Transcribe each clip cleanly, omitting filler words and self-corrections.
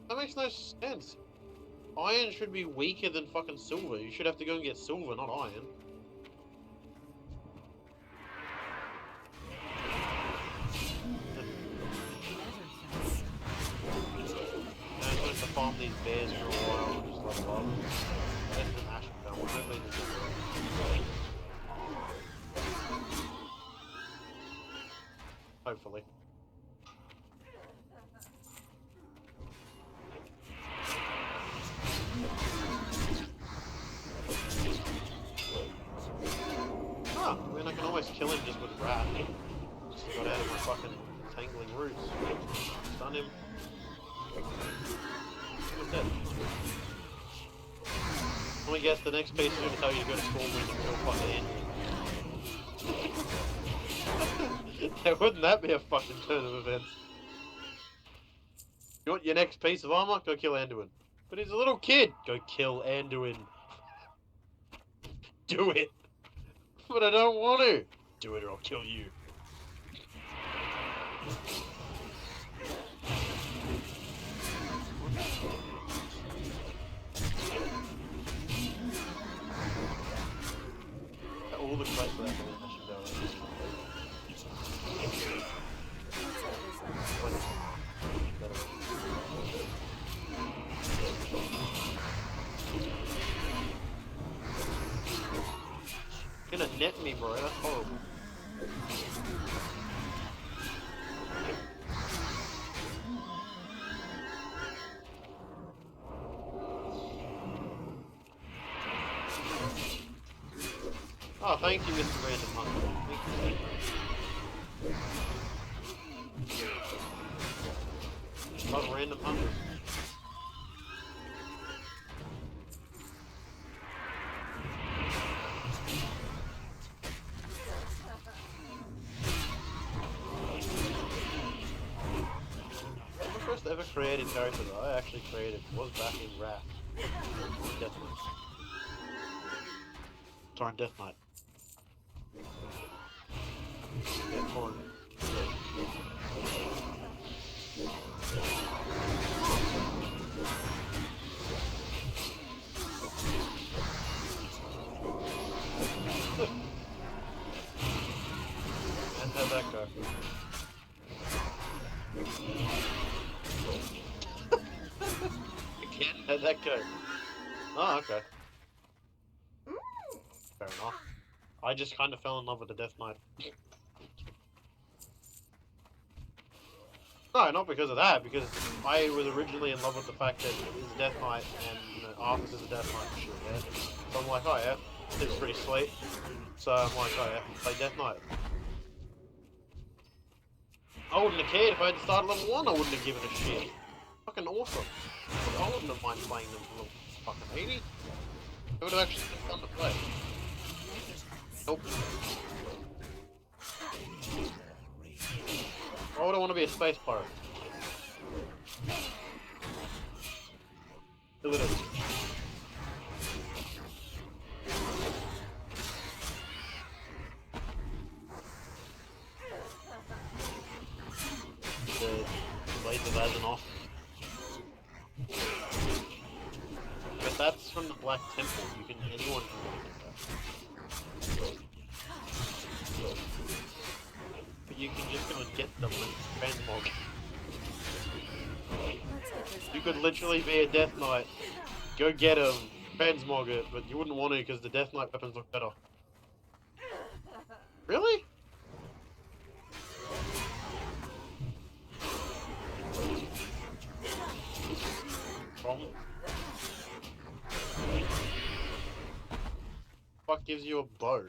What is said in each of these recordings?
That makes no sense. Iron should be weaker than fucking silver. You should have to go and get silver, not iron. I'm going to farm these bears for a while, just like love. That's an ash down. Hopefully this will work. Hopefully. Ah, I mean I can almost kill him just with wrath. Just got out of my fucking tangling roots. Stun him. He's dead. Let me guess, the next piece is going to tell you to go to school when you kill fucking Anduin. Wouldn't that be a fucking turn of events? You want your next piece of armor? Go kill Anduin. But he's a little kid! Go kill Anduin. Do it! But I don't want to! Do it or I'll kill you. All the quests for that I should go. You're gonna net me, bro. That's horrible. Oh, thank you, Mr. Random Hunter. Thank you. Love random hunters. The first ever created character that I actually created was back in Wrath. Death Knight. Sorry, Death Knight. Yeah, Torn. And how'd that go? Again? How'd that go? Oh, okay. Fair enough. I just kind of fell in love with the Death Knight. No, not because of that, because I was originally in love with the fact that it was Death Knight and, you know, Arthur's is a Death Knight and shit, yeah? So I'm like, oh yeah, it's pretty sweet. So I'm like, oh yeah, play Death Knight. I wouldn't have cared if I had started level 1, I wouldn't have given a shit. Fucking awesome. I wouldn't have minded playing them for level fucking 80. It would have actually been fun to play. Nope. Why would I want to be a space pirate? Still it is. The Blades of Azeroth. But that's from the Black Temple. Anyone can get that. But you can just go and get them with transmog. You could literally be a Death Knight, go get him, transmog it, but you wouldn't want to because the Death Knight weapons look better. Really? Problem? What gives you a bow?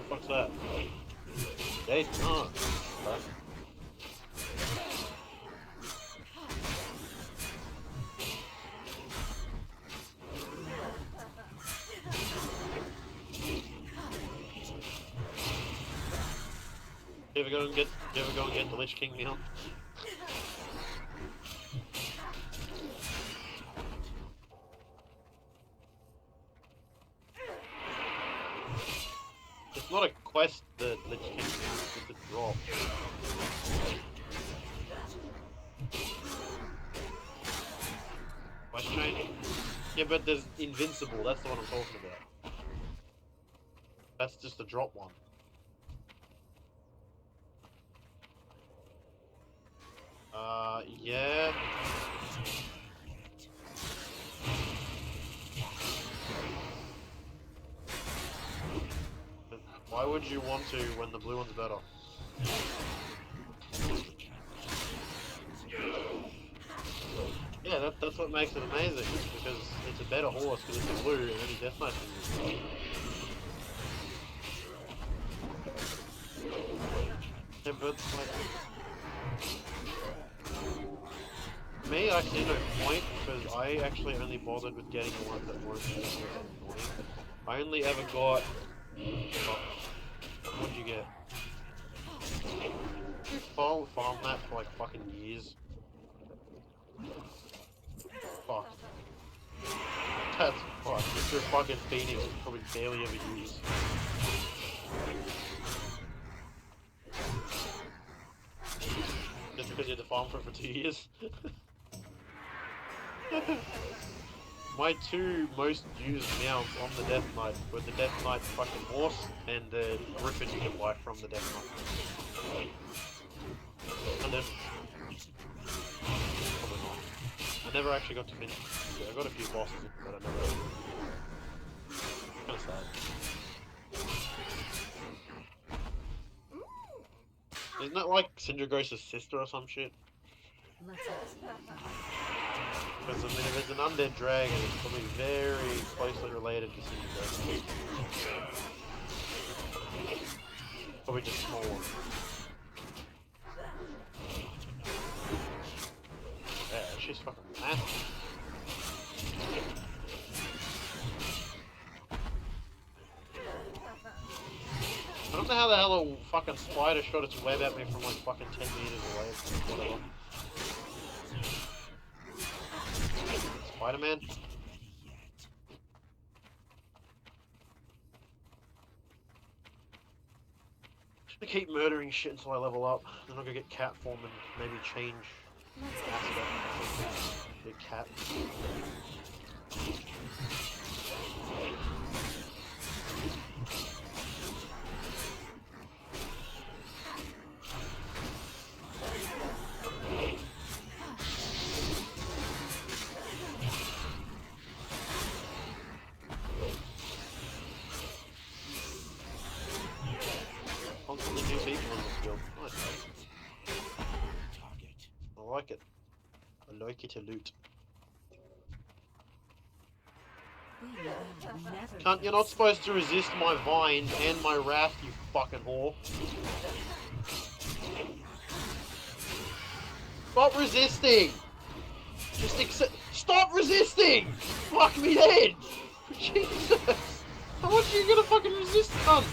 What the fuck's that? Jason, oh. Okay. You ever go and get the Lich King meal? It's not a quest, the Lich King meal, it's a drop. Yeah, but there's invincible. That's the one I'm talking about. That's just the drop one. Yeah. Why would you want to when the blue one's better? Yeah, that's what makes it amazing, because it's a better horse because it's a blue and any death knight can use. Yeah, but like, me, I see no point because I actually only bothered with getting the ones that weren't useless and annoying. I only ever got. Oh, what'd you get? You farm that for like fucking years. Fuck. That's fuck. If you're fucking Phoenix, you probably barely ever use. Just because you had to farm for it for 2 years. My two most used mounts on the Death Knight were the Death Knight fucking horse and the Griffin you can buy from the Death Knight. And then... probably not. I never actually got to finish. Yeah, I got a few bosses, but I never... Kinda sad. Isn't that like Syndragose's sister or some shit? Because I mean, if it's an undead dragon, it's probably very closely related to Syndragose. Probably just smaller. Yeah, she's fucking massive. I don't know how the hell a fucking spider shot its web at me from like fucking 10 meters away. Whatever. Spider-Man? I keep murdering shit until I level up. Then I'll go get cat form and maybe change aspect. Be a cat. Constantly new people in this guild. Nice. I like it. I like it a loot. Cunt, you're not supposed to resist my vines and my wrath, you fucking whore. Stop resisting! Just accept. Stop resisting! Fuck me dead! Jesus! How much are you gonna fucking resist, cunt?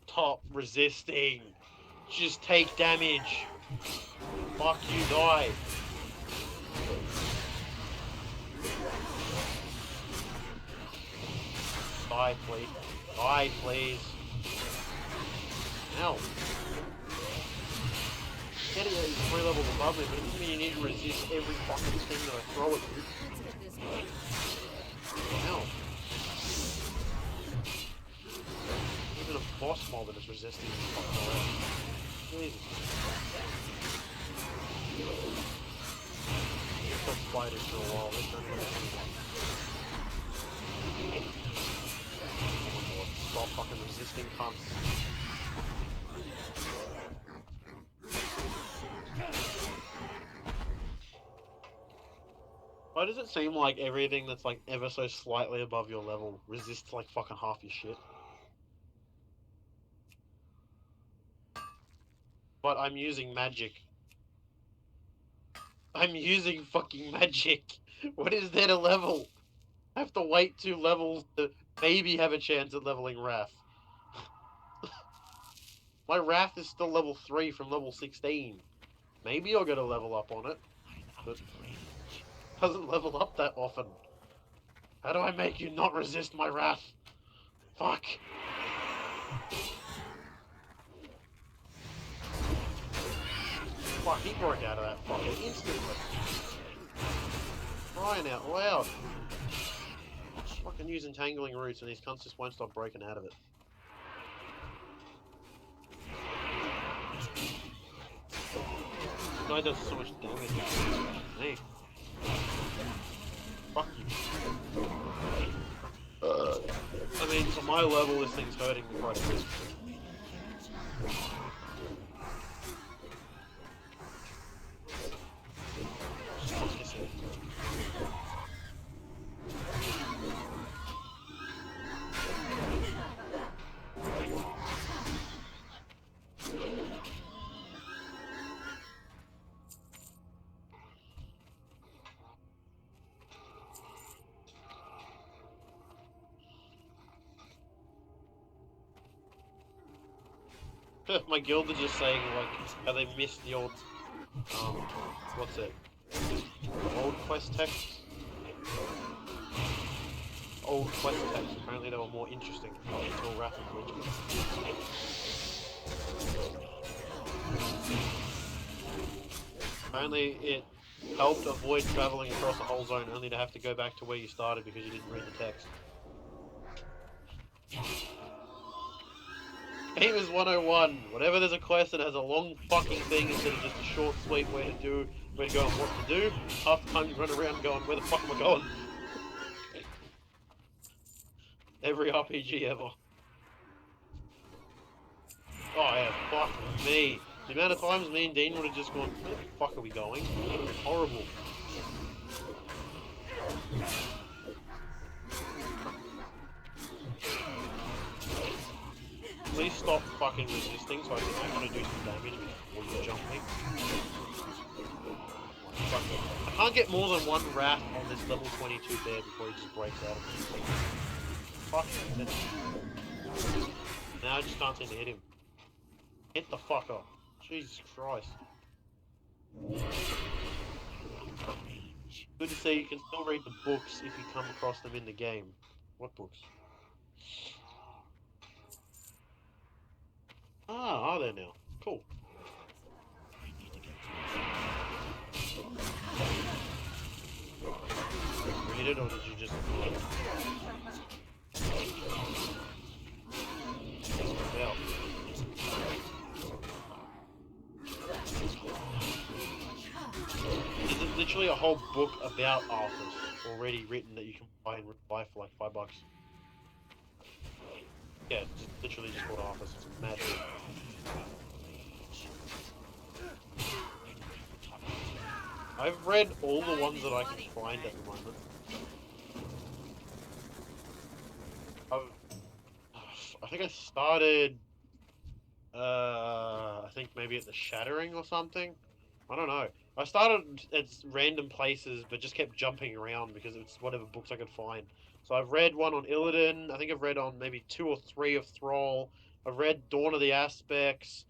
Stop resisting. Just take damage. Fuck you, die. Die, please. Die, please. Ow. Get it, he's 3 levels above me, but it doesn't mean you need to resist every fucking thing that I throw at you. Ow. Even a boss mob that is resisting is fucking around. Jesus. I've got spiders for a while, they don't even have anyone. Oh my god, stop fucking resisting, cunts. Why does it seem like everything that's like ever so slightly above your level resists like fucking half your shit? But I'm using magic. I'm using fucking magic. What is there to level? I have to wait 2 levels to maybe have a chance at leveling Wrath. My Wrath is still level 3 from level 16. Maybe I'll get a level up on it, but it doesn't level up that often. How do I make you not resist my Wrath? Fuck. Fuck, he broke out of that fucking instantly. Crying out loud. Fucking use entangling roots and these cunts just won't stop breaking out of it. This guy does so much damage. Hey. Fuck you. I mean, for my level, this thing's hurting me quite a bit. My guild are just saying, like, how they missed the old, what's it? Old quest text? Old quest text, apparently they were more interesting until Wrath of Lich. Apparently it helped avoid travelling across the whole zone only to have to go back to where you started because you didn't read the text. Game is 101. Whenever there's a quest that has a long fucking thing instead of just a short, sweet where to go and what to do, half the time you run around going, where the fuck am I going? Every RPG ever. Oh yeah, fuck me. The amount of times me and Dean would have just gone, where the fuck are we going? Horrible. Please stop fucking resisting so I can actually do some damage before you jump me. I can't get more than one Wrath on this level 22 there before he just breaks out of me. Fuck it. Now I just can't seem to hit him. Hit the fucker. Jesus Christ. Good to see you can still read the books if you come across them in the game. What books? Ah, are there now? Cool. Read it, or did you just ignore it? Yeah. There's literally a whole book about Arthas already written that you can buy in real life for like $5. Yeah, it's literally just called Arthas. It's a mad book. I've read all the ones that I can find at the moment. I think I started, I think maybe at the Shattering or something. I don't know. I started at random places, but just kept jumping around because it's whatever books I could find. So I've read one on Illidan. I think I've read on maybe 2 or 3 of Thrall. I've read Dawn of the Aspects.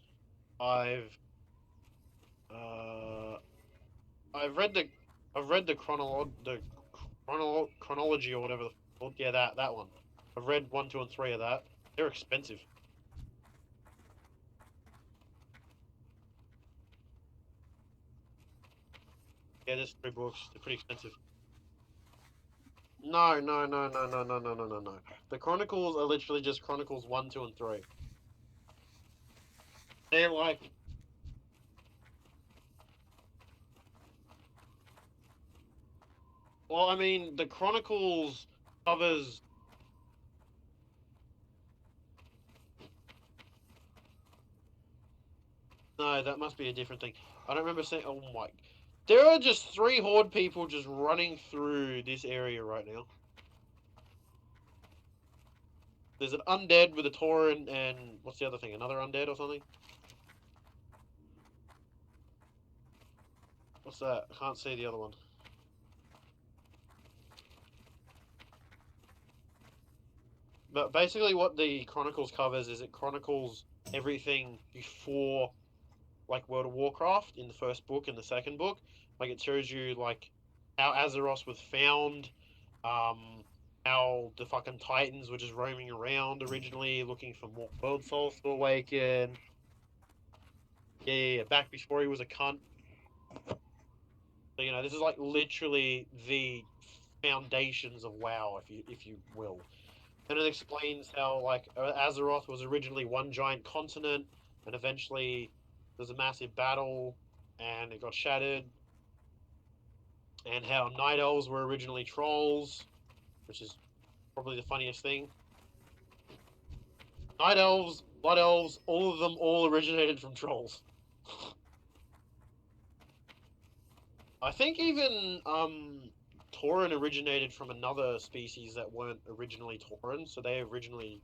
Uh, I've read the, chronology or whatever. Yeah, that one. I've read 1, 2, and 3 of that. They're expensive. Yeah, there's 3 books. They're pretty expensive. No. The Chronicles are literally just Chronicles 1, 2, and 3. They're like... Well, I mean, the Chronicles covers... No, that must be a different thing. I don't remember saying... Oh my... There are just 3 Horde people just running through this area right now. There's an undead with a Tauren and... What's the other thing? Another undead or something? What's that? I can't see the other one. But basically, what the Chronicles covers is it chronicles everything before, like, World of Warcraft in the first book and the second book. Like, it shows you, like, how Azeroth was found, um, how the fucking Titans were just roaming around originally looking for more world souls to awaken. Yeah, back before he was a cunt. So, this is like literally the foundations of WoW, if you will. And it explains how like Azeroth was originally one giant continent, and eventually there's a massive battle, and it got shattered. And how night elves were originally trolls, which is probably the funniest thing. Night elves, blood elves, all of them all originated from trolls. I think even Tauren originated from another species that weren't originally Tauren, so they originally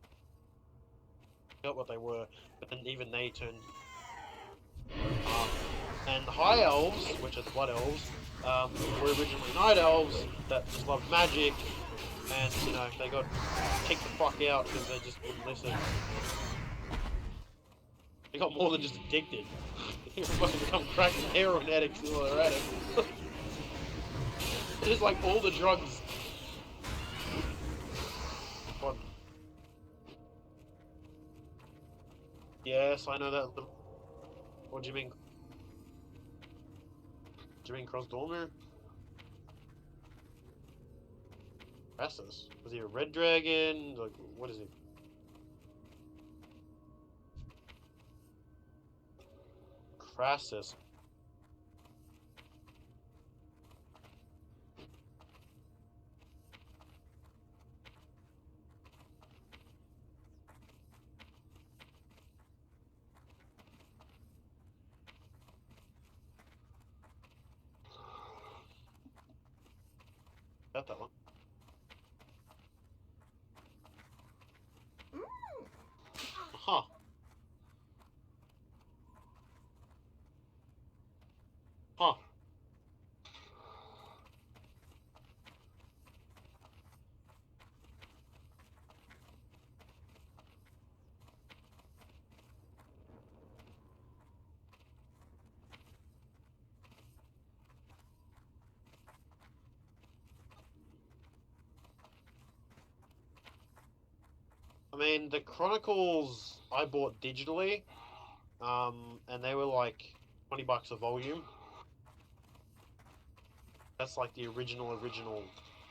got what they were, but then even they turned. And the High Elves, which are the Blood Elves, were originally Night Elves that just loved magic, and they got kicked the fuck out because they just wouldn't listen. They got more than just addicted. They fucking become crack and heroin addicts while they're at it. Just like all the drugs. What? Yes, I know that. What do you mean? Do you mean Cross Dormer? Crassus? Was he a red dragon? Like, what is he? Crassus. Got that one. Huh. Huh. I mean, the Chronicles I bought digitally, and they were like $20 a volume. That's like the original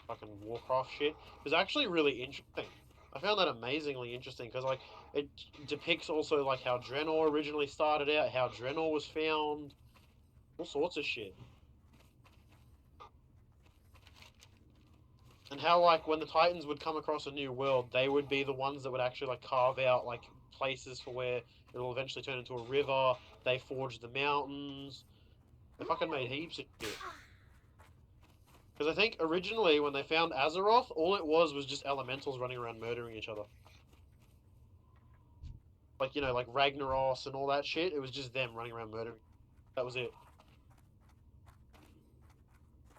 fucking Warcraft shit. It was actually really interesting. I found that amazingly interesting because like it depicts also like how Draenor originally started out, how Draenor was found, all sorts of shit. And how like when the Titans would come across a new world, they would be the ones that would actually like carve out like places for where it'll eventually turn into a river. They forged the mountains. They fucking made heaps of shit. Because I think originally when they found Azeroth, all it was just elementals running around murdering each other. Like like Ragnaros and all that shit. It was just them running around murdering. That was it.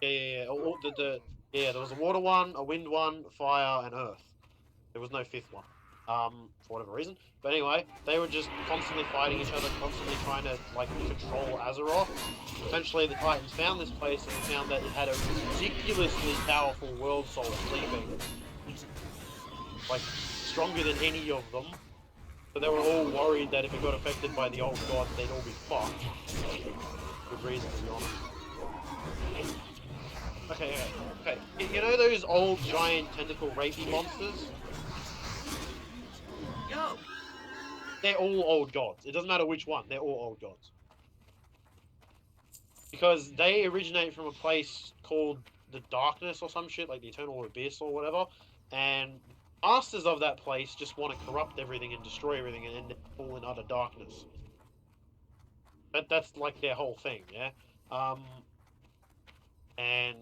Yeah. Yeah, there was a water one, a wind one, fire, and earth. There was no fifth one, for whatever reason. But anyway, they were just constantly fighting each other, constantly trying to like control Azeroth. Eventually, the Titans found this place and found that it had a ridiculously powerful world soul sleeping, like stronger than any of them. So they were all worried that if it got affected by the old gods, they'd all be fucked. Good reason, to be honest. Okay. You know those old giant tentacle rapey monsters? Yo! They're all old gods. It doesn't matter which one, they're all old gods. Because they originate from a place called the Darkness or some shit, like the Eternal Abyss or whatever, and masters of that place just want to corrupt everything and destroy everything and end it all in utter darkness. That's like their whole thing, yeah? And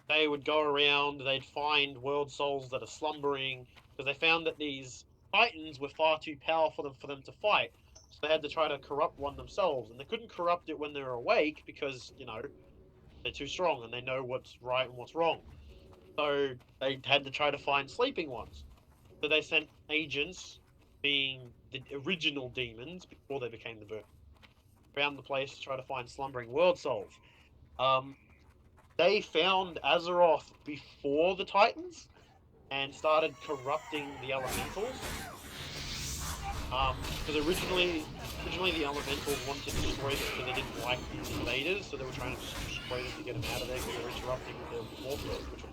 they would go around, they'd find world souls that are slumbering, because they found that these titans were far too powerful for them to fight. So they had to try to corrupt one themselves, and they couldn't corrupt it when they're awake because, they're too strong and they know what's right and what's wrong. So they had to try to find sleeping ones. So they sent agents, being the original demons before they became the Burn, around the place to try to find slumbering world souls. They found Azeroth before the Titans and started corrupting the elementals. Because originally the elementals wanted to destroy them because they didn't like the invaders, so they were trying to destroy them to get them out of there because they were interrupting the Warcraft, which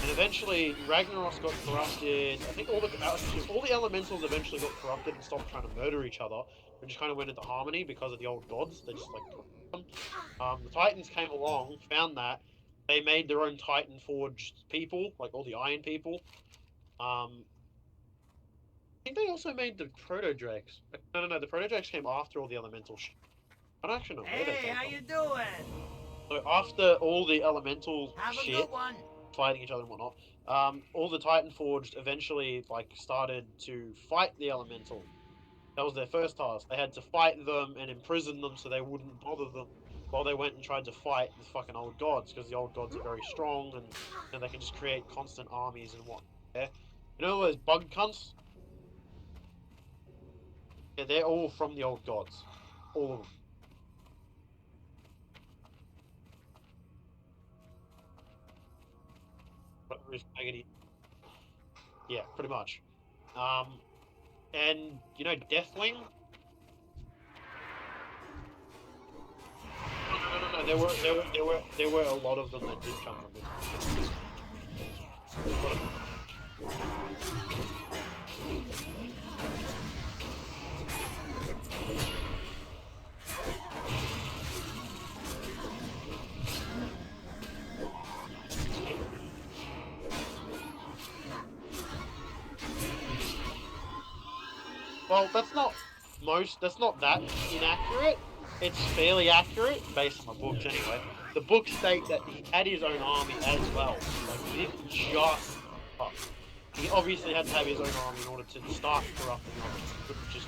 and eventually Ragnaros got corrupted. I think all the elementals eventually got corrupted and stopped trying to murder each other and just kind of went into harmony because of the old gods. They just like them. The Titans came along, found that they made their own Titan forged people, like all the Iron people. I think they also made the Proto-Drakes. No. The Proto-Drakes came after all the elemental shit. I don't actually know where they came Hey, how from. you doing? So after all the elemental Have a shit, good one. fighting each other and whatnot, all the Titan Forged eventually like started to fight the elemental. That was their first task. They had to fight them and imprison them so they wouldn't bother them while they went and tried to fight the fucking old gods, because the old gods are very strong and they can just create constant armies and what. Yeah? You know those bug cunts? Yeah, they're all from the old gods. All of them. Whatever is maggoty. Yeah, pretty much. And you know Deathwing? No. There were a lot of them that did come from this. Well, that's not that inaccurate. It's fairly accurate based on the books anyway. The books state that he had his own army as well. Like he didn't just he obviously had to have his own army in order to start corrupting others. He couldn't just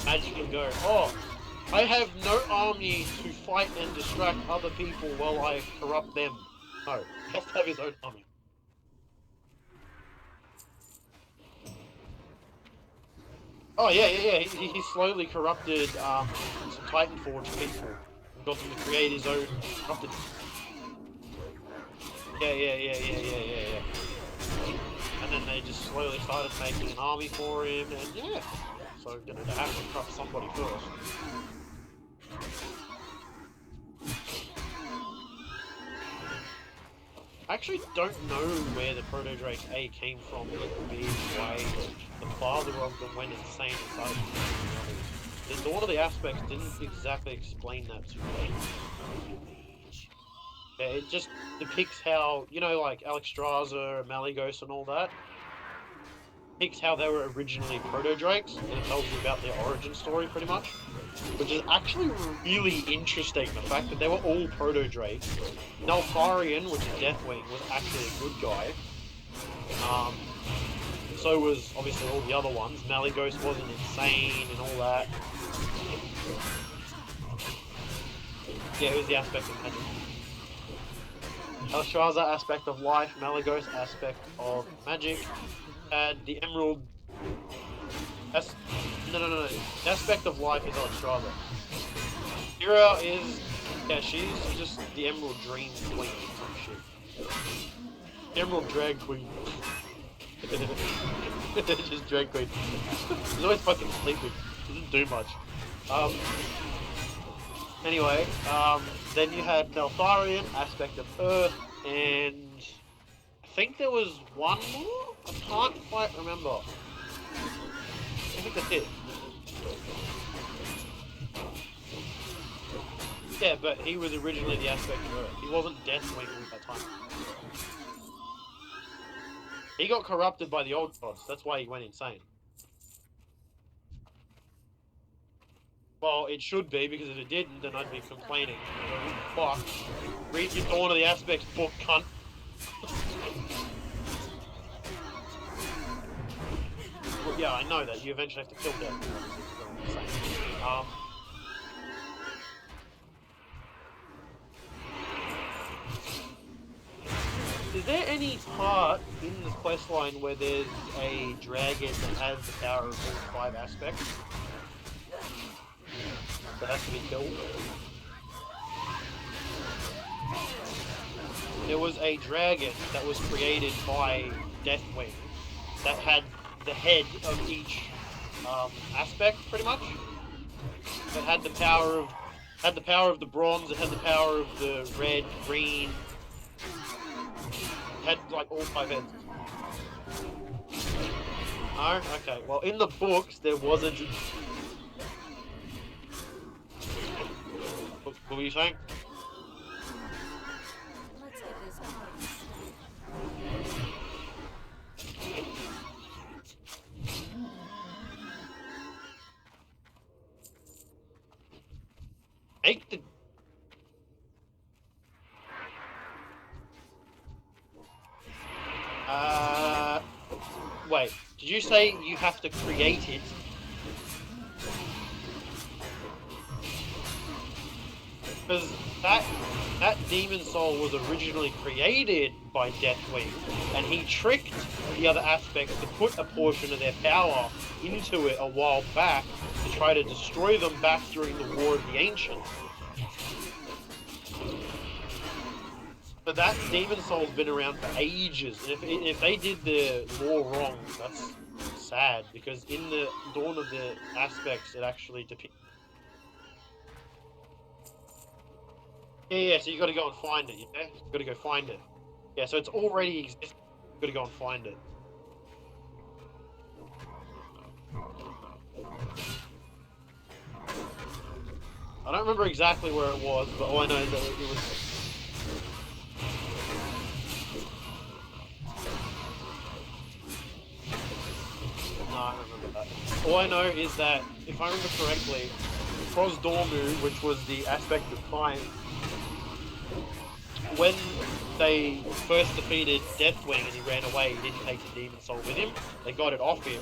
magically go, oh, I have no army to fight and distract other people while I corrupt them. No, he has to have his own army. Oh yeah. He slowly corrupted some Titan Forge people and got them to create his own corrupted. Yeah. And then they just slowly started making an army for him, and yeah. So you know they have to corrupt somebody first. I actually don't know where the Proto-Drake A came from. It could be why the father of them went insane and started killing the others. The Dawn of the Aspects didn't exactly explain that to me. Yeah, it just depicts how, you know, like Alexstrasza, Malygos and all that. Depicts how they were originally Proto-Drakes, and it tells you about their origin story, pretty much. Which is actually really interesting, the fact that they were all Proto-Drakes. Neltharion, which is Deathwing, was actually a good guy. So was, obviously, all the other ones. Malygos wasn't insane and all that. Yeah, it was the aspect of magic. Alexstrasza, aspect of life. Malygos, aspect of magic. And the Emerald... No. The aspect of life is Alexstrasza. Kira is... Yeah, she's just the Emerald Dream Queen or some shit. Emerald Drag Queen. Just Drag Queen. She's always fucking sleeping. Doesn't do much. Anyway, then you had Neltharion, aspect of Earth, and... I think there was one more? I can't quite remember. I think that's it. Yeah, but he was originally the aspect of Earth. He wasn't Deathwing at that time. He got corrupted by the old gods. That's why he went insane. Well, it should be, because if it didn't, then I'd be complaining. Fuck. Read your Dawn of the Aspects book, cunt. Well, yeah, I know that. You eventually have to kill Death. there any part in the questline where there's a dragon that has the power of all 5 aspects that has to be killed? There was a dragon that was created by Deathwing that had the head of each aspect, pretty much. That had the power of the bronze. It had the power of the red, green. It had like all 5 heads. No, okay. Well, in the books there was a. What were you saying? Make the... Wait, did you say you have to create it? Because that demon soul was originally created by Deathwing, and he tricked the other aspects to put a portion of their power into it a while back to try to destroy them back during the War of the Ancients. But that demon soul's been around for ages, and if they did the lore wrong, that's sad, because in the Dawn of the Aspects, it actually depicts... Yeah, so you gotta go and find it, yeah? You gotta go find it. Yeah, so it's already existing, you gotta go and find it. I don't remember exactly where it was, but all I know is that it was... No, I don't remember that. All I know is that, if I remember correctly, Krosdormu, which was the aspect of time, when they first defeated Deathwing and he ran away, he didn't take the demon soul with him. They got it off him.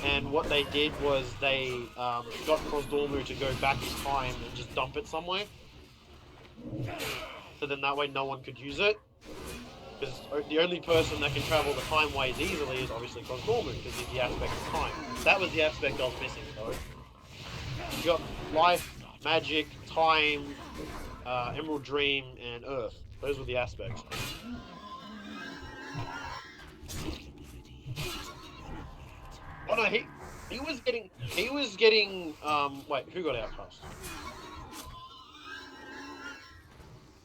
And what they did was they got Krosdormu to go back in time and just dump it somewhere. So then that way no one could use it. Because the only person that can travel the time ways easily is obviously Krosdormu, because he's the aspect of time. That was the aspect I was missing, though. You got life, magic, time, Emerald Dream, and Earth. Those were the aspects. Oh no, he was getting wait, who got outcast?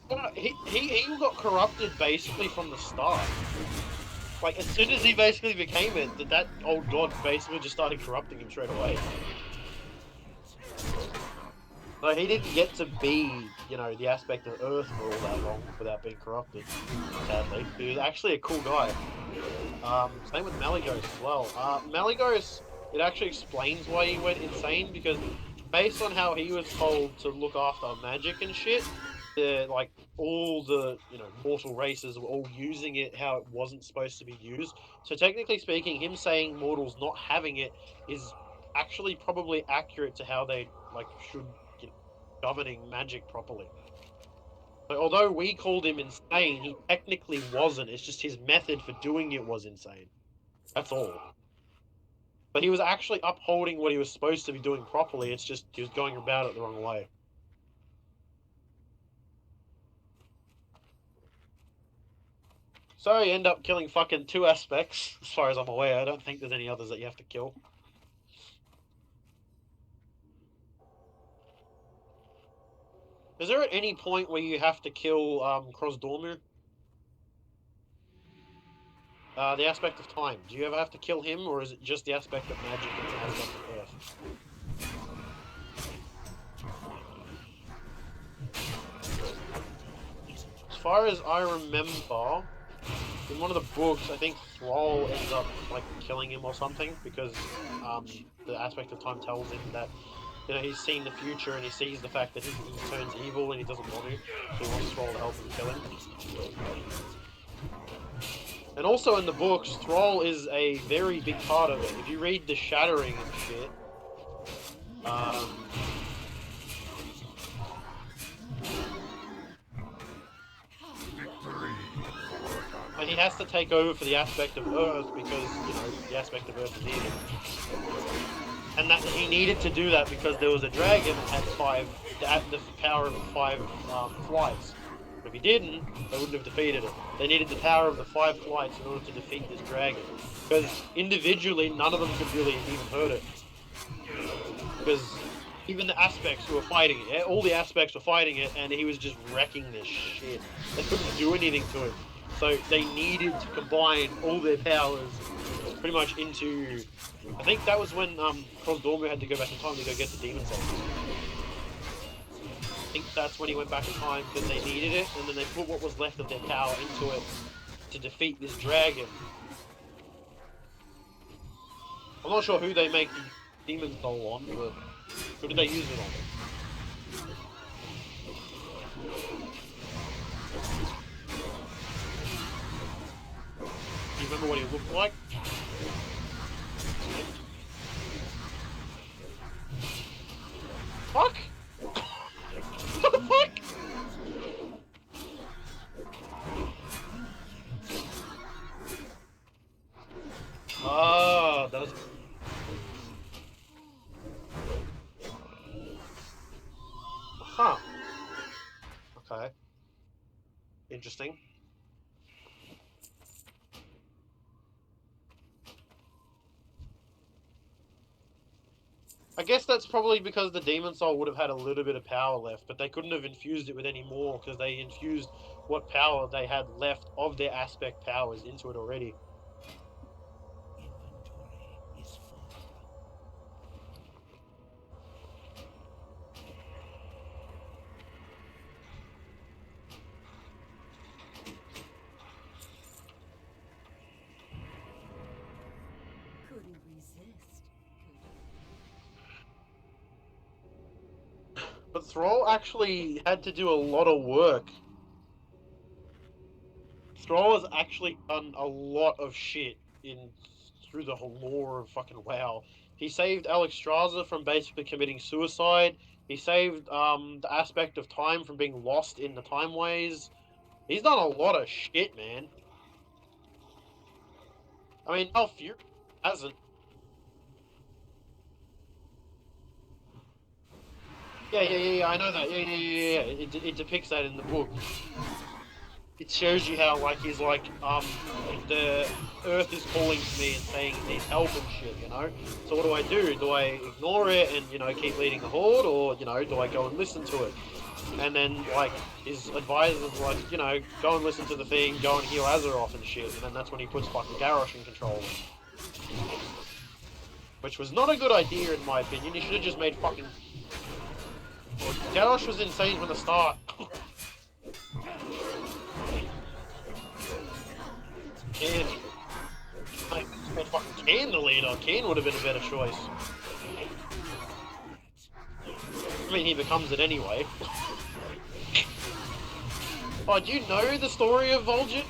Oh, no, he got corrupted basically from the start. Like, as soon as he basically became it, that old god basically just started corrupting him straight away. No, he didn't get to be, you know, the aspect of Earth for all that long without being corrupted, sadly. He was actually a cool guy. Same with Malygos as well. Malygos, it actually explains why he went insane, because based on how he was told to look after magic and shit, like, all the, you know, mortal races were all using it how it wasn't supposed to be used. So technically speaking, him saying mortals not having it is actually probably accurate to how they, like, should, you know, governing magic properly. So although we called him insane, he technically wasn't. It's just his method for doing it was insane. That's all. But he was actually upholding what he was supposed to be doing properly. It's just he was going about it the wrong way. So you end up killing fucking 2 aspects, as far as I'm aware. I don't think there's any others that you have to kill. Is there at any point where you have to kill Krosdormu? The aspect of time. Do you ever have to kill him, or is it just the aspect of magic and the aspect of Earth? As far as I remember, in one of the books, I think Thrall ends up, like, killing him or something, because the aspect of time tells him that, you know, he's seen the future and he sees the fact that he turns evil and he doesn't want to, so he wants Thrall to help him kill him. And also in the books, Thrall is a very big part of it. If you read the Shattering and shit, he has to take over for the aspect of Earth because, you know, the aspect of Earth is evil. And that he needed to do that because there was a dragon at the power of 5 flights. But if he didn't, they wouldn't have defeated it. They needed the power of the 5 flights in order to defeat this dragon. Because individually, none of them could really even hurt it. Because even the aspects who were fighting it, all the aspects were fighting it, and he was just wrecking this shit. They couldn't do anything to him. So they needed to combine all their powers pretty much into... I think that was when Crosdormu had to go back in time to go get the demon soul. I think that's when he went back in time because they needed it, and then they put what was left of their power into it to defeat this dragon. I'm not sure who they make the demon soul on, but who did they use it on? Do you remember what he looked like? Fuck? What the fuck? Oh, that was... Huh. Okay. Interesting. I guess that's probably because the Demon Soul would have had a little bit of power left, but they couldn't have infused it with any more because they infused what power they had left of their aspect powers into it already. But Thrall actually had to do a lot of work. Thrall has actually done a lot of shit through the whole lore of fucking WoW. He saved Alexstrasza from basically committing suicide. He saved the aspect of time from being lost in the time ways. He's done a lot of shit, man. I mean, Malfurion hasn't. Yeah, I know that. Yeah. It depicts that in the book. It shows you how, like, he's like, the Earth is calling to me and saying it needs help and shit, you know? So what do? Do I ignore it and, you know, keep leading the Horde? Or, you know, do I go and listen to it? And then, like, his advisor's like, you know, go and listen to the thing, go and heal Azeroth and shit. And then that's when he puts fucking Garrosh in control. Which was not a good idea, in my opinion. He should have just made fucking... Well, Garrosh was insane from the start. Ken. I made fucking Ken the leader. Ken would have been a better choice. I mean, he becomes it anyway. Oh, do you know the story of Vol'jin?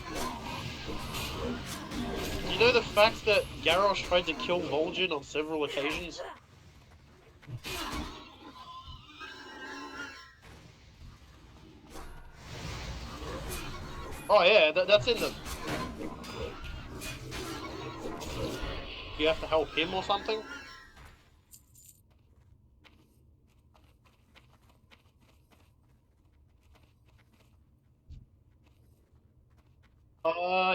Do you know the fact that Garrosh tried to kill Vol'jin on several occasions? Oh yeah, that's in the... You have to help him or something?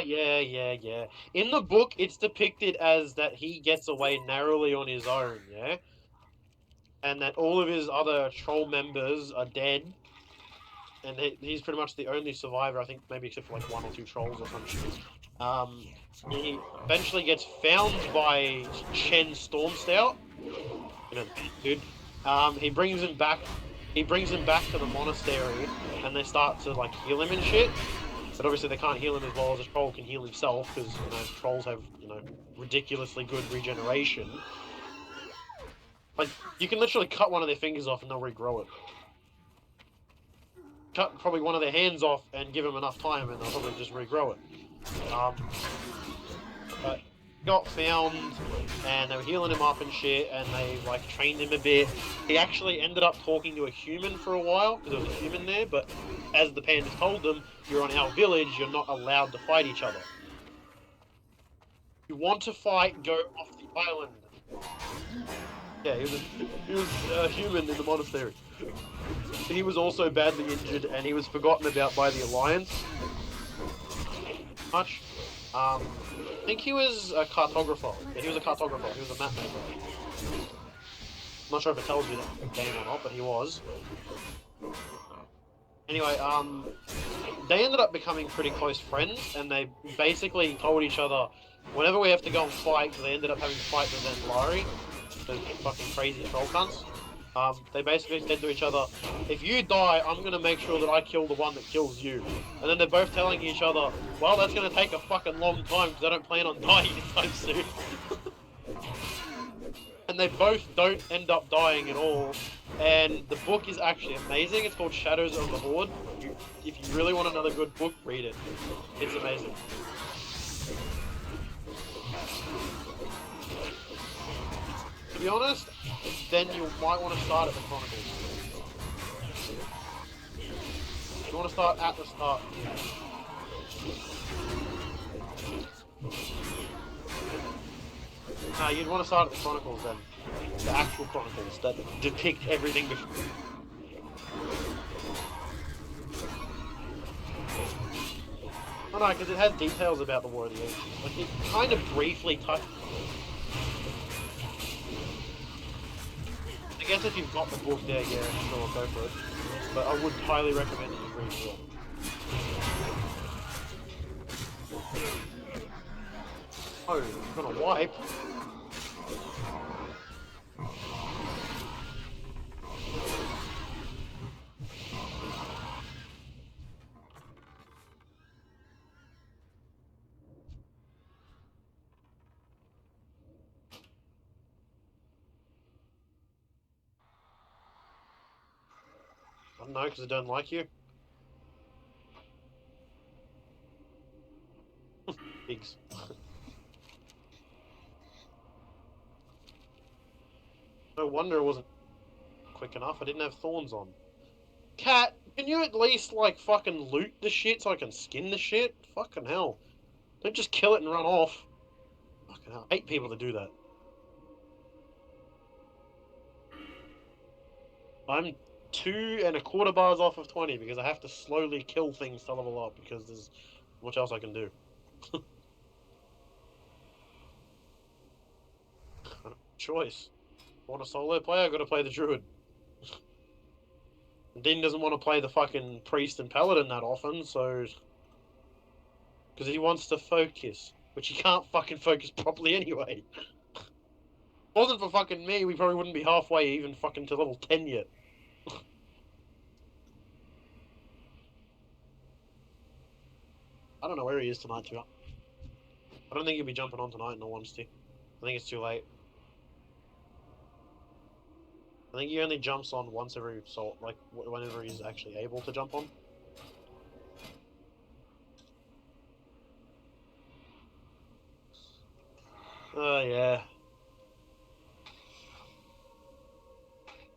Yeah. In the book, it's depicted as that he gets away narrowly on his own, yeah? And that all of his other troll members are dead. And he's pretty much the only survivor, I think, maybe except for like 1 or 2 trolls or some shit. He eventually gets found by Chen Stormstout. You know, dude. He brings him back. He brings him back to the monastery, and they start to like heal him and shit. But obviously they can't heal him as well as a troll can heal himself, because, you know, trolls have, you know, ridiculously good regeneration. Like, you can literally cut one of their fingers off and they'll regrow it. Cut probably one of their hands off and give them enough time and they'll probably just regrow it. But got found, and they were healing him up and shit, and they like trained him a bit. He actually ended up talking to a human for a while because there was a human there. But as the pandas told them, "You're on our village. You're not allowed to fight each other. If you want to fight, go off the island." Yeah, he was a human in the monastery. He was also badly injured, and he was forgotten about by the Alliance. Much. I think he was a cartographer. Yeah, he was a cartographer. He was a map maker. I'm not sure if it tells you that in the game or not, but he was. Anyway, they ended up becoming pretty close friends, and they basically told each other, whenever we have to go and fight, they ended up having to fight with Zanlari, those fucking crazy troll cunts. They basically said to each other, if you die, I'm gonna make sure that I kill the one that kills you. And then they're both telling each other, well, that's gonna take a fucking long time because I don't plan on dying anytime soon. And they both don't end up dying at all. And the book is actually amazing. It's called Shadows of the Horde. If you really want another good book, read it. It's amazing. To be honest, then you might want to start at the Chronicles. You want to start at the start. No, you'd want to start at the Chronicles then. The actual Chronicles that depict everything before. Oh no, because it has details about the War of the Ages. Like, it kind of briefly touched. I guess if you've got the book there, yeah, sure, go for it. But I would highly recommend that you read it. Oh, I'm gonna wipe. I don't know, because I don't like you. Pigs. No wonder it wasn't quick enough. I didn't have thorns on. Cat, can you at least, like, fucking loot the shit so I can skin the shit? Fucking hell. Don't just kill it and run off. Fucking hell. I hate people that do that. I'm 2.25 bars off of 20 because I have to slowly kill things to level up because there's much else I can do. Choice. Want a solo player? I gotta play the druid. Dean doesn't want to play the fucking priest and paladin that often, so... Because he wants to focus. Which he can't fucking focus properly anyway. If it wasn't for fucking me, we probably wouldn't be halfway even fucking to level 10 yet. I don't know where he is tonight, too. I don't think he'll be jumping on tonight, in all honesty. I think it's too late. I think he only jumps on once every like whenever he's actually able to jump on. Oh yeah.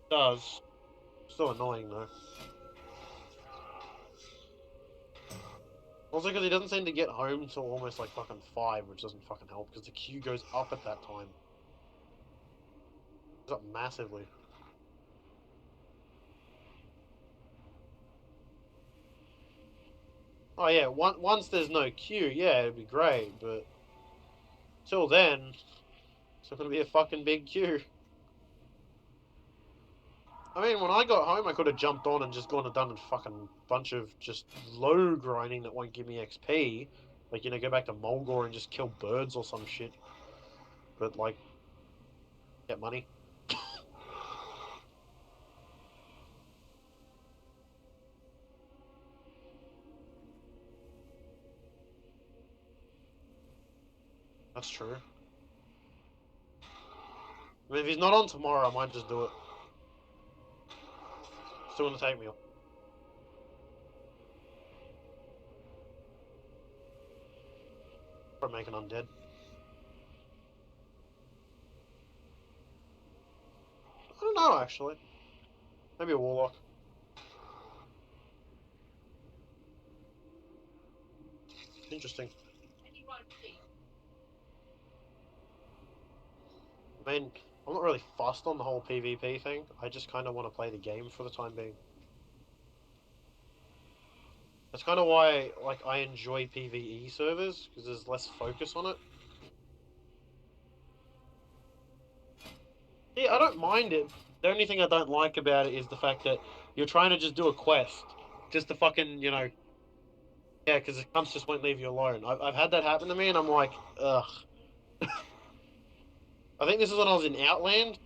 Does. Still annoying though. Also because he doesn't seem to get home till almost like fucking 5, which doesn't fucking help because the queue goes up at that time. It's up massively. Oh yeah, once there's no queue, yeah, it'd be great, but till then, it's not gonna be a fucking big queue. I mean, when I got home, I could have jumped on and just gone and done a fucking bunch of just low grinding that won't give me XP. Like, you know, go back to Mulgore and just kill birds or some shit. But, like, get money. That's true. I mean, if he's not on tomorrow, I might just do it. Still gonna take me. Probably make an undead. don't know, actually. Maybe a warlock. Interesting. I mean, I'm not really fussed on the whole PvP thing. I just kind of want to play the game for the time being. That's kind of why, like, I enjoy PvE servers, because there's less focus on it. Yeah, I don't mind it. The only thing I don't like about it is the fact that you're trying to just do a quest. Just to fucking, you know... Yeah, because the cunts just won't leave you alone. I've had that happen to me, and I'm like, ugh. I think this is when I was in Outland.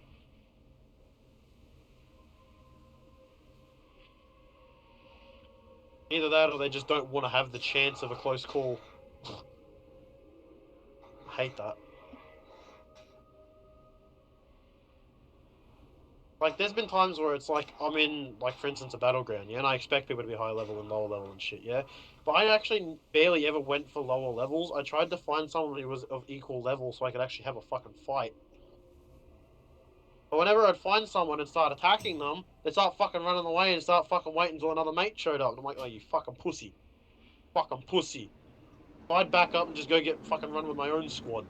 Either that, or they just don't want to have the chance of a close call. I hate that. Like, there's been times where it's like, I'm in, like, for instance, a battleground, yeah, and I expect people to be high level and lower level and shit, yeah? But I actually barely ever went for lower levels. I tried to find someone who was of equal level so I could actually have a fucking fight. But whenever I'd find someone and start attacking them, they'd start fucking running away and start fucking waiting until another mate showed up. And I'm like, oh, you fucking pussy. Fucking pussy. So I'd back up and just go get fucking run with my own squad.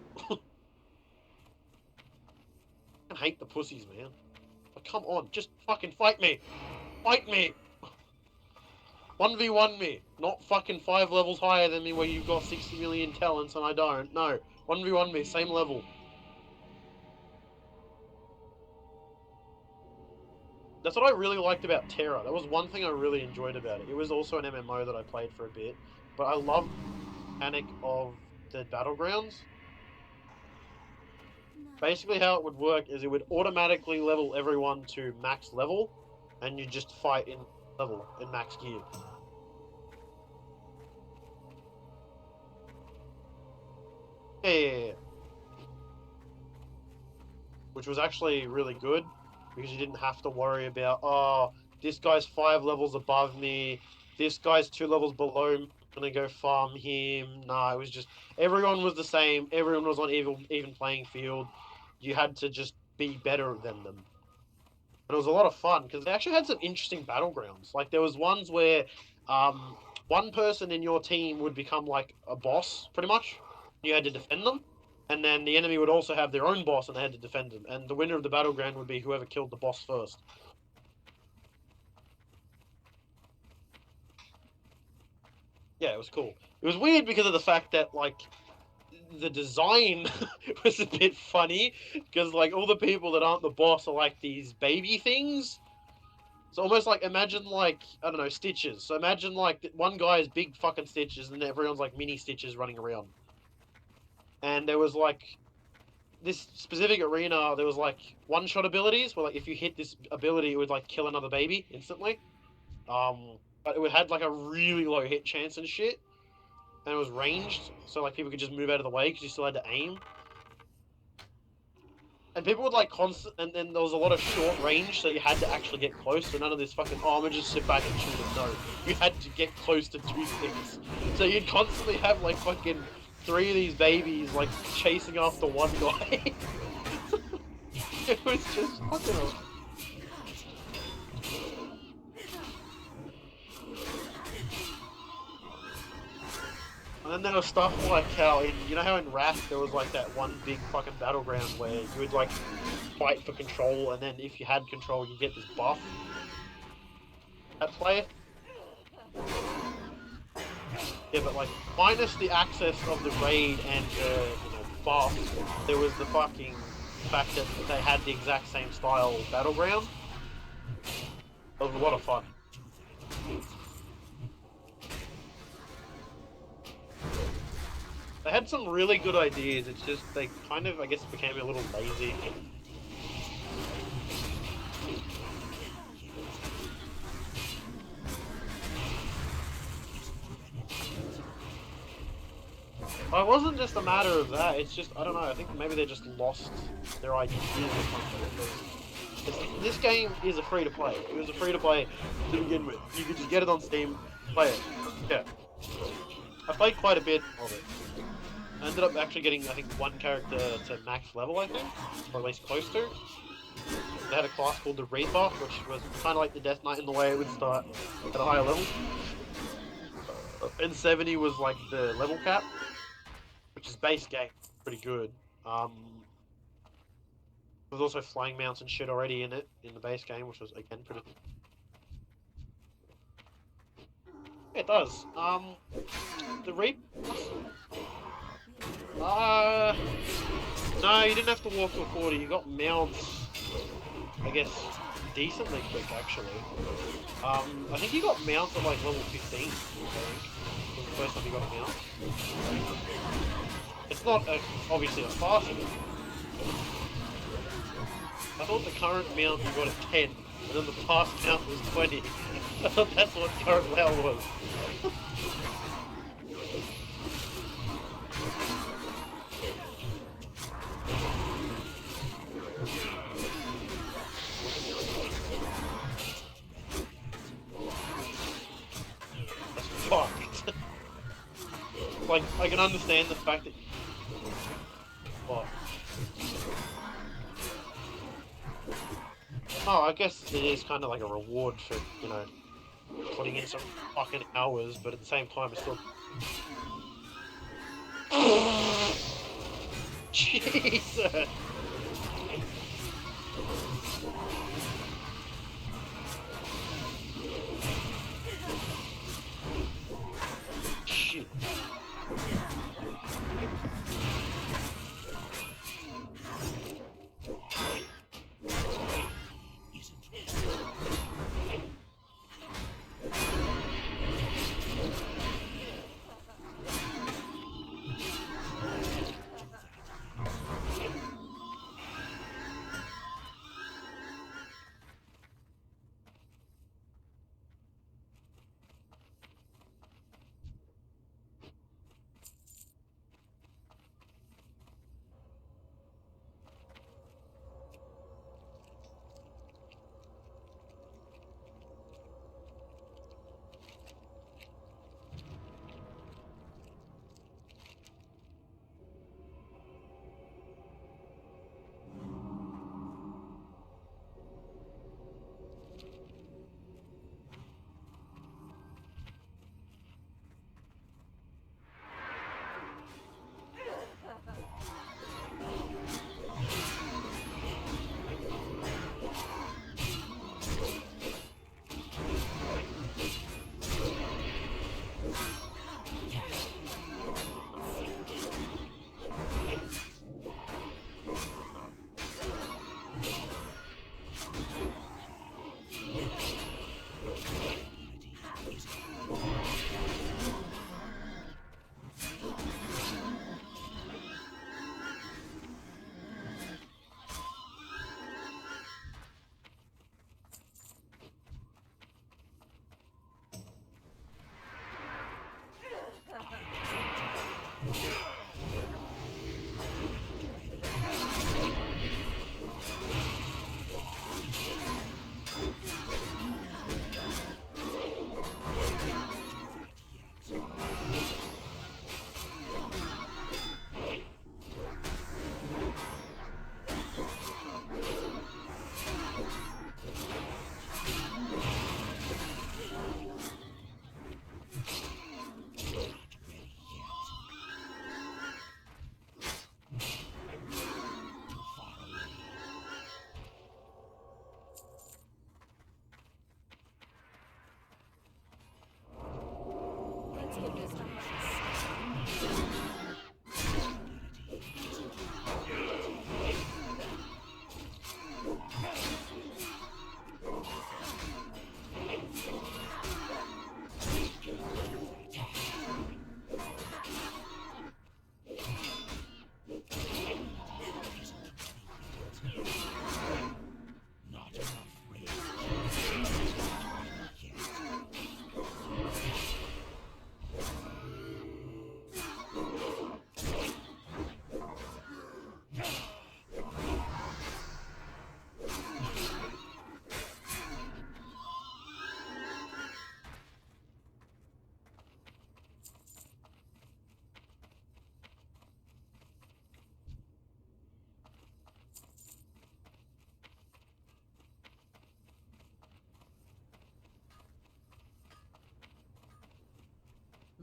I hate the pussies, man. Like, come on, just fucking fight me. Fight me. 1v1 me. Not fucking 5 levels higher than me where you've got 60 million talents and I don't. No. 1v1 me, same level. That's what I really liked about Terra. That was one thing I really enjoyed about it. It was also an MMO that I played for a bit. But I loved the mechanic of the battlegrounds. Basically how it would work is it would automatically level everyone to max level. And you just fight in level, in max gear. Yeah. Which was actually really good. Because you didn't have to worry about, oh, this guy's 5 levels above me, this guy's 2 levels below me, I'm gonna go farm him. Nah, it was just, everyone was the same, everyone was on even playing field. You had to just be better than them. And it was a lot of fun, because they actually had some interesting battlegrounds. Like, there was ones where one person in your team would become, like, a boss, pretty much. You had to defend them. And then the enemy would also have their own boss and they had to defend them. And the winner of the battleground would be whoever killed the boss first. Yeah, it was cool. It was weird because of the fact that, like, the design was a bit funny. Because, like, all the people that aren't the boss are, like, these baby things. It's almost like, imagine, like, I don't know, Stitches. So imagine, like, one guy is big fucking Stitches and everyone's, like, mini Stitches running around. And there was, like, this specific arena, there was like one-shot abilities where like if you hit this ability, it would like kill another baby instantly. But it had like a really low hit chance and shit, and it was ranged, so like people could just move out of the way because you still had to aim. And people would like constant, and then there was a lot of short range, so you had to actually get close. So none of this fucking, oh, I'm gonna just sit back and shoot them. No, you had to get close to do things. So you'd constantly have like fucking 3 of these babies like chasing after one guy. It was just fucking awesome. And then there was stuff like how in, you know how in Wrath there was like that one big fucking battleground where you would like fight for control, and then if you had control you get this buff. That play. Yeah, but like minus the access of the raid and the buff, there was the fucking fact that they had the exact same style battleground. It was a lot of fun. They had some really good ideas, it's just they kind of, I guess, became a little lazy. Well, it wasn't just a matter of that, it's just, I don't know, I think maybe they just lost their ideas or something. This game is a free-to-play. It was a free-to-play to begin with. You could just get it on Steam, play it. Yeah. I played quite a bit of it. I ended up actually getting, I think, one character to max level, I think. Or at least close to. They had a class called the Reaper, which was kind of like the Death Knight in the way it would start at a higher level. And 70 was like the level cap, which is base game, pretty good. There's also flying mounts and shit already in it, in the base game, which was, again, pretty... Yeah, it does. The Reaper... No, you didn't have to walk to a quarter. You got mounts, I guess, decently quick, actually. I think you got mounts at, like, level 15, I think. Was the first time you got a mount. It's not, obviously, a fast one. I thought the current mount you got at 10, and then the past mount was 20. I thought that's what current WoW was. That's fucked. Like, I can understand the fact that... What? Oh, I guess it is kind of like a reward for, you know, putting in some fucking hours, but at the same time, it's still... Jesus! Shit.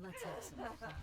Let's have some fun.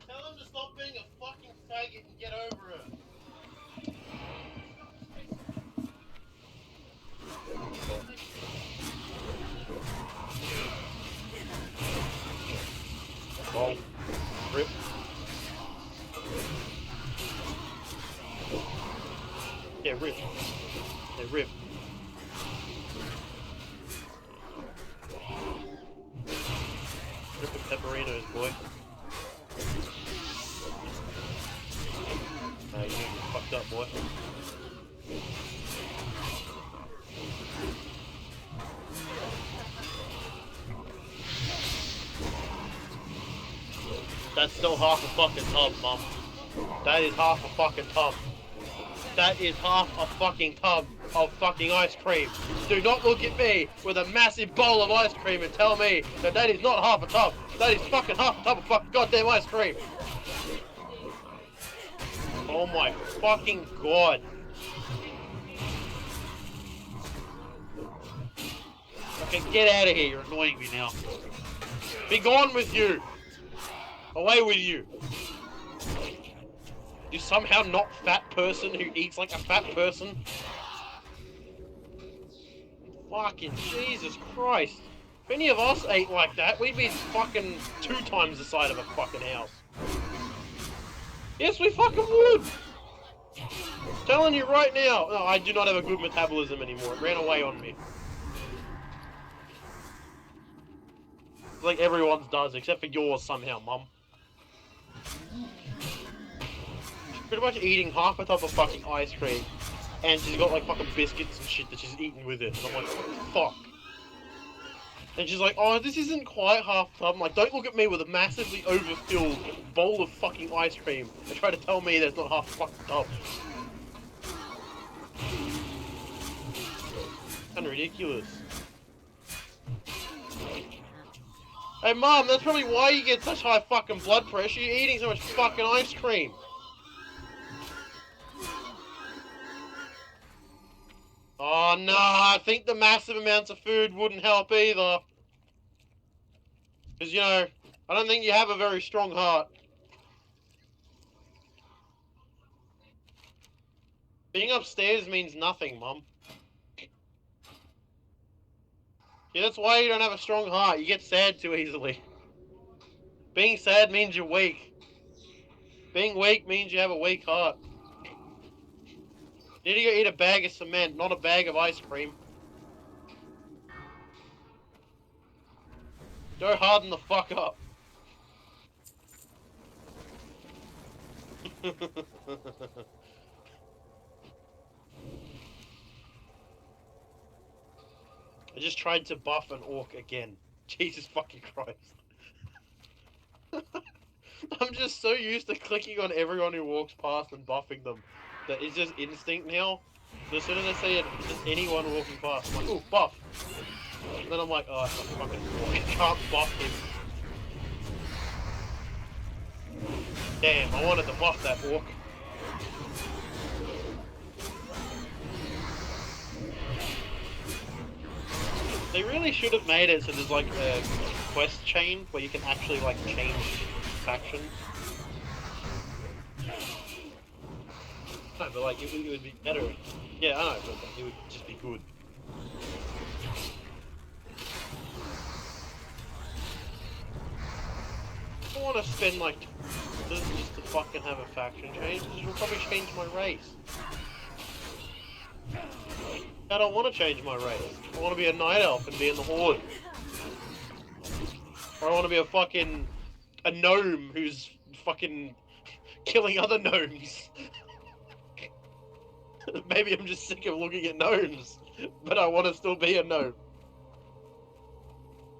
Tell him to stop being a fucking faggot and get over it. Oh, rip. Yeah, rip. Yeah, rip. Rip the pepperinos, boy. You need to get fucked up, boy. That's still half a fucking tub, Mum. That is half a fucking tub. That is half a fucking tub of fucking ice cream. Do not look at me with a massive bowl of ice cream and tell me that that is not half a tub. That is fucking half a tub of fucking goddamn ice cream. Oh my fucking god. Okay, get out of here. You're annoying me now. Be gone with you. Away with you. You somehow not fat person who eats like a fat person? Fucking Jesus Christ. If any of us ate like that, we'd be fucking 2 times the size of a fucking house. Yes, we fucking would. I'm telling you right now. No, I do not have a good metabolism anymore. It ran away on me. It's like everyone's does, except for yours somehow, Mum. Pretty much eating half a tub of fucking ice cream, and she's got like fucking biscuits and shit that she's eating with it. And I'm like, fuck. And she's like, oh, this isn't quite half a tub. I'm like, don't look at me with a massively overfilled bowl of fucking ice cream and try to tell me that it's not half a fucking tub. Kind of ridiculous. Hey, Mom, that's probably why you get such high fucking blood pressure. You're eating so much fucking ice cream. Oh, no, I think the massive amounts of food wouldn't help either. Because, you know, I don't think you have a very strong heart. Being upstairs means nothing, Mum. Yeah, that's why you don't have a strong heart. You get sad too easily. Being sad means you're weak. Being weak means you have a weak heart. You need to go eat a bag of cement, not a bag of ice cream. Go harden the fuck up. I just tried to buff an orc again. Jesus fucking Christ. I'm just so used to clicking on everyone who walks past and buffing them that it's just instinct now. So as soon as I see it, just anyone walking past, I'm like, ooh, buff. And then I'm like, oh, it's a fucking orc. I can't buff him. Damn, I wanted to buff that orc. They really should have made it so there's like a quest chain where you can actually like change factions. No, but like it would be better. Yeah, I know, but like, it would just be good. I don't want to spend like just to fucking have a faction change, because it will probably change my race. I don't want to change my race. I want to be a night elf and be in the horde. Or I want to be a gnome who's fucking killing other gnomes. Maybe I'm just sick of looking at gnomes, but I want to still be a gnome.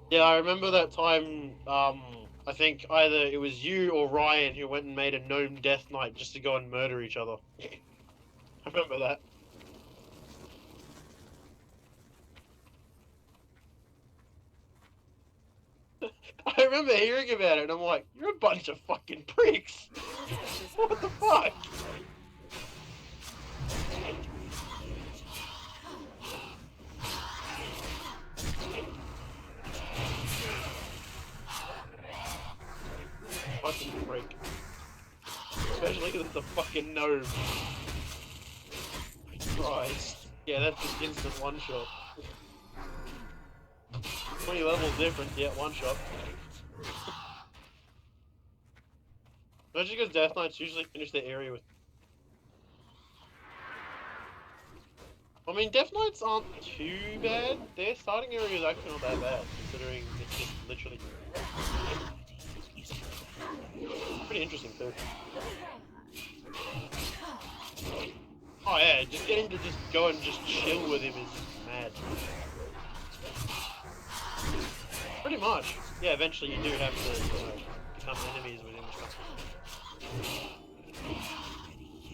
Yeah, I remember that time, I think either it was you or Ryan who went and made a gnome death knight just to go and murder each other. I remember that. I remember hearing about it and I'm like, you're a bunch of fucking pricks. What the fuck? Fucking prick. Especially because it's a fucking gnome. Christ. Yeah, that's just instant one shot. 20 levels different, yeah, one shot. Especially because Death Knights usually finish their area with... I mean, Death Knights aren't too bad. Their starting area is actually not that bad, considering it's just literally... Pretty interesting, too. Oh yeah, just getting to just go and just chill with him is mad. Pretty much. Yeah, eventually you do have to become enemies with him.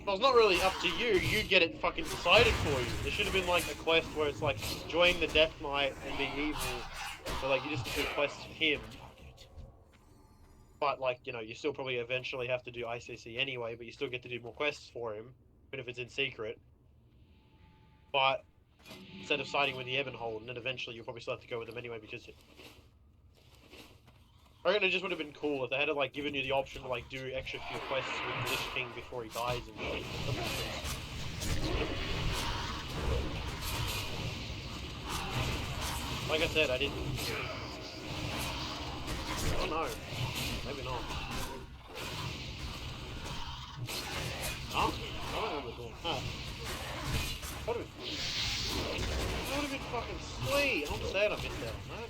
Well, it's not really up to you, you get it fucking decided for you. There should have been like a quest where it's like, join the Death Knight and be evil. So like, you just do quests for him. But like, you know, you still probably eventually have to do ICC anyway, but you still get to do more quests for him, even if it's in secret. But instead of siding with the Ebonhold, and then eventually you'll probably still have to go with them anyway because I reckon it just would have been cool if they had like given you the option to like do extra few quests with Lich King before he dies and shit. Like I said, I didn't. Oh no, maybe not. Huh? I don't remember doing that. That would have been fucking sweet. I'm sad I missed out on that.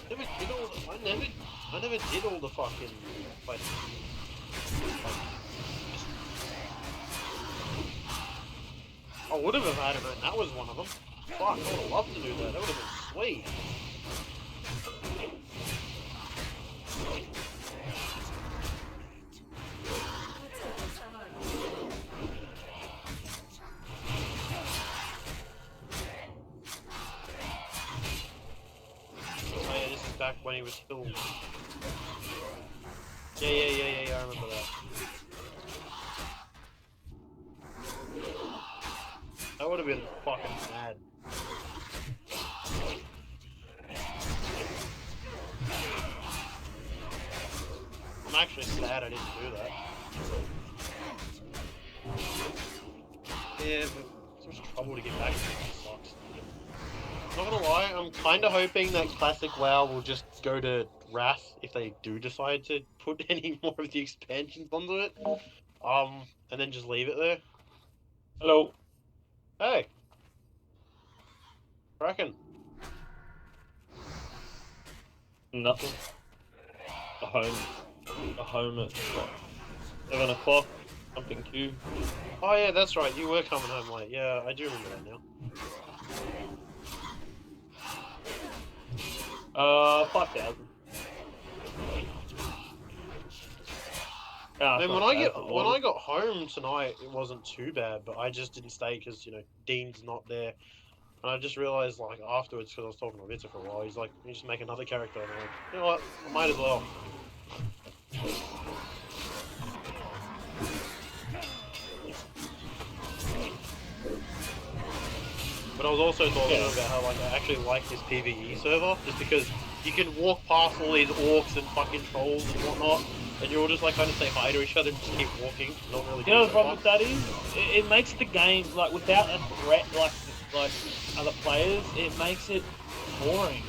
I never did all the fucking like I would have had it, and that was one of them. Fuck, I would have loved to do that. That would have been sweet. Back when he was still... Yeah, I remember that. That would have been fucking mad. I'm actually sad I didn't do that. Yeah, but so much trouble to get back to it, sucks. Not gonna lie, I'm kind of hoping that Classic WoW will just go to Wrath if they do decide to put any more of the expansions onto it. And then just leave it there. Hello. Hey, reckon. Nothing. A home. A home at what, 7 o'clock. Something too. Oh yeah, that's right. You were coming home late. Yeah, I do remember that now. 5,000. I mean, when I It's a lot. got home tonight, it wasn't too bad, but I just didn't stay because Dean's not there, and I just realized like afterwards because I was talking to Victor for a while. He's like, "You just make another character," and I'm like, "You know what? I might as well." But I was also talking to him about how like I actually like this PvE server just because you can walk past all these orcs and fucking trolls and whatnot, and you're all just like kind of say hi to each other and just keep walking, not really. You know the problem with that is, it makes the game, like, without a threat, like other players, it makes it boring.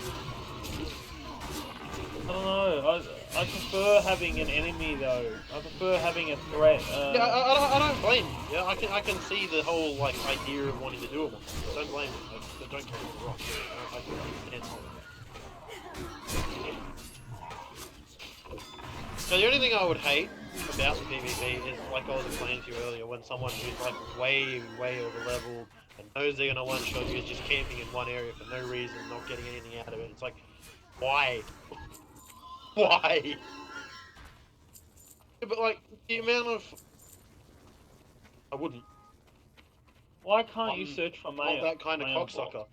I don't know. I prefer having an enemy though. I prefer having a threat. Yeah, I don't blame you. Yeah, I can see the whole like idea of wanting to do it. Don't blame me. Don't get me wrong. I understand. So the only thing I would hate about the PvP is, like I was explaining to you earlier, when someone who's like way over level and knows they're gonna one shot you is just camping in one area for no reason, not getting anything out of it. It's like, why? Why? Yeah, but like the amount of, I wouldn't. Why can't you search for Not mail? that kind of Mailbox? cocksucker.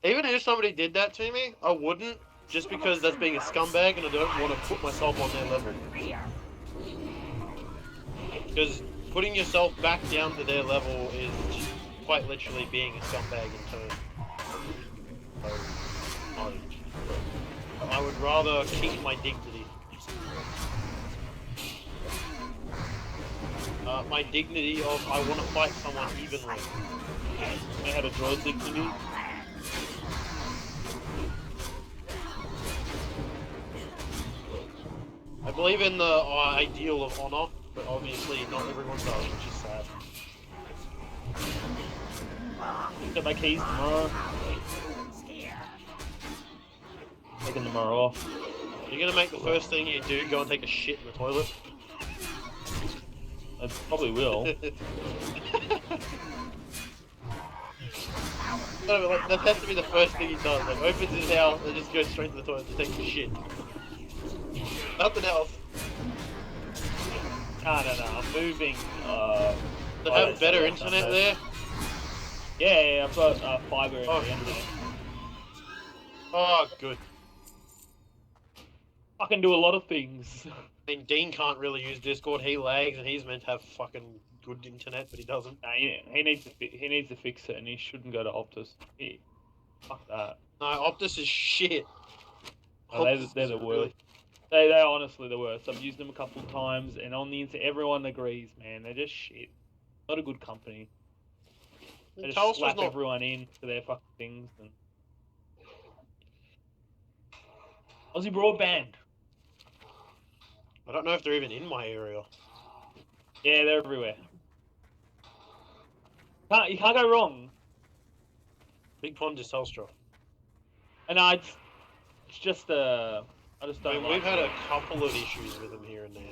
Even if somebody did that to me, I wouldn't, just because that's being a scumbag and I don't want to put myself on their level. Because putting yourself back down to their level is quite literally being a scumbag in turn. So, no. I would rather keep my dignity. My dignity of I want to fight someone evenly. They had a draw dignity. I believe in the ideal of honor, but obviously not everyone does, which is sad. Get my keys tomorrow. Taking tomorrow off. You're gonna make the first thing you do go and take a shit in the toilet? I probably will. No, but like, that has to be the first thing he does. Like, opens his house and just goes straight to the toilet to take a shit. Nothing else. No, I'm moving. They have better internet there? Yeah, I've got fiber in Oh, the internet. Oh, good. I can do a lot of things. I mean, Dean can't really use Discord. He lags, and he's meant to have fucking good internet, but he doesn't. Nah, he needs to fix it, and he shouldn't go to Optus. Fuck that. No, Optus is shit. No, they're the worst. They're honestly the worst. I've used them a couple of times, and on the internet, everyone agrees, man. They're just shit. Not a good company. They just slap everyone in for their fucking things. And Aussie Broadband. I don't know if they're even in my area. Yeah, they're everywhere. You can't go wrong. Big Pond is Telstra. And it's just I just don't. I mean, we've had a couple of issues with them here and there.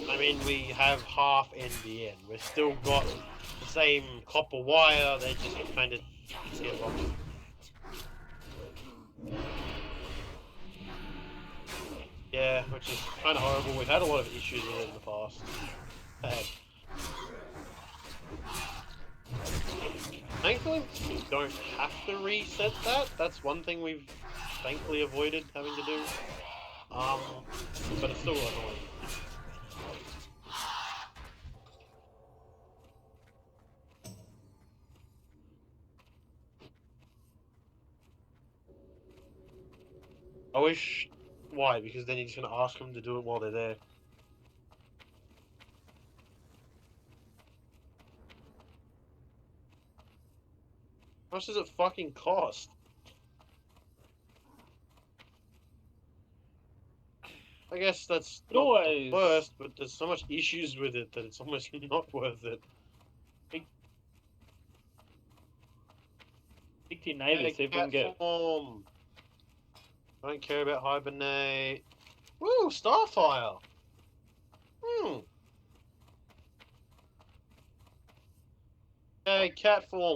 I mean, we have half NBN. We've still got the same copper wire. They just kind of get lost. Yeah, which is kind of horrible. We've had a lot of issues with it in the past. Thankfully, we don't have to reset that. That's one thing we've thankfully avoided having to do. But it's still annoying. I wish... Why? Because then you're just going to ask them to do it while they're there. much does it fucking cost? I guess that's not the worst, but there's so much issues with it that it's almost not worth it. Speak to your neighbours, see if we can get... Form. I don't care about hibernate. Woo, Starfire! Hmm. Hey, cat form.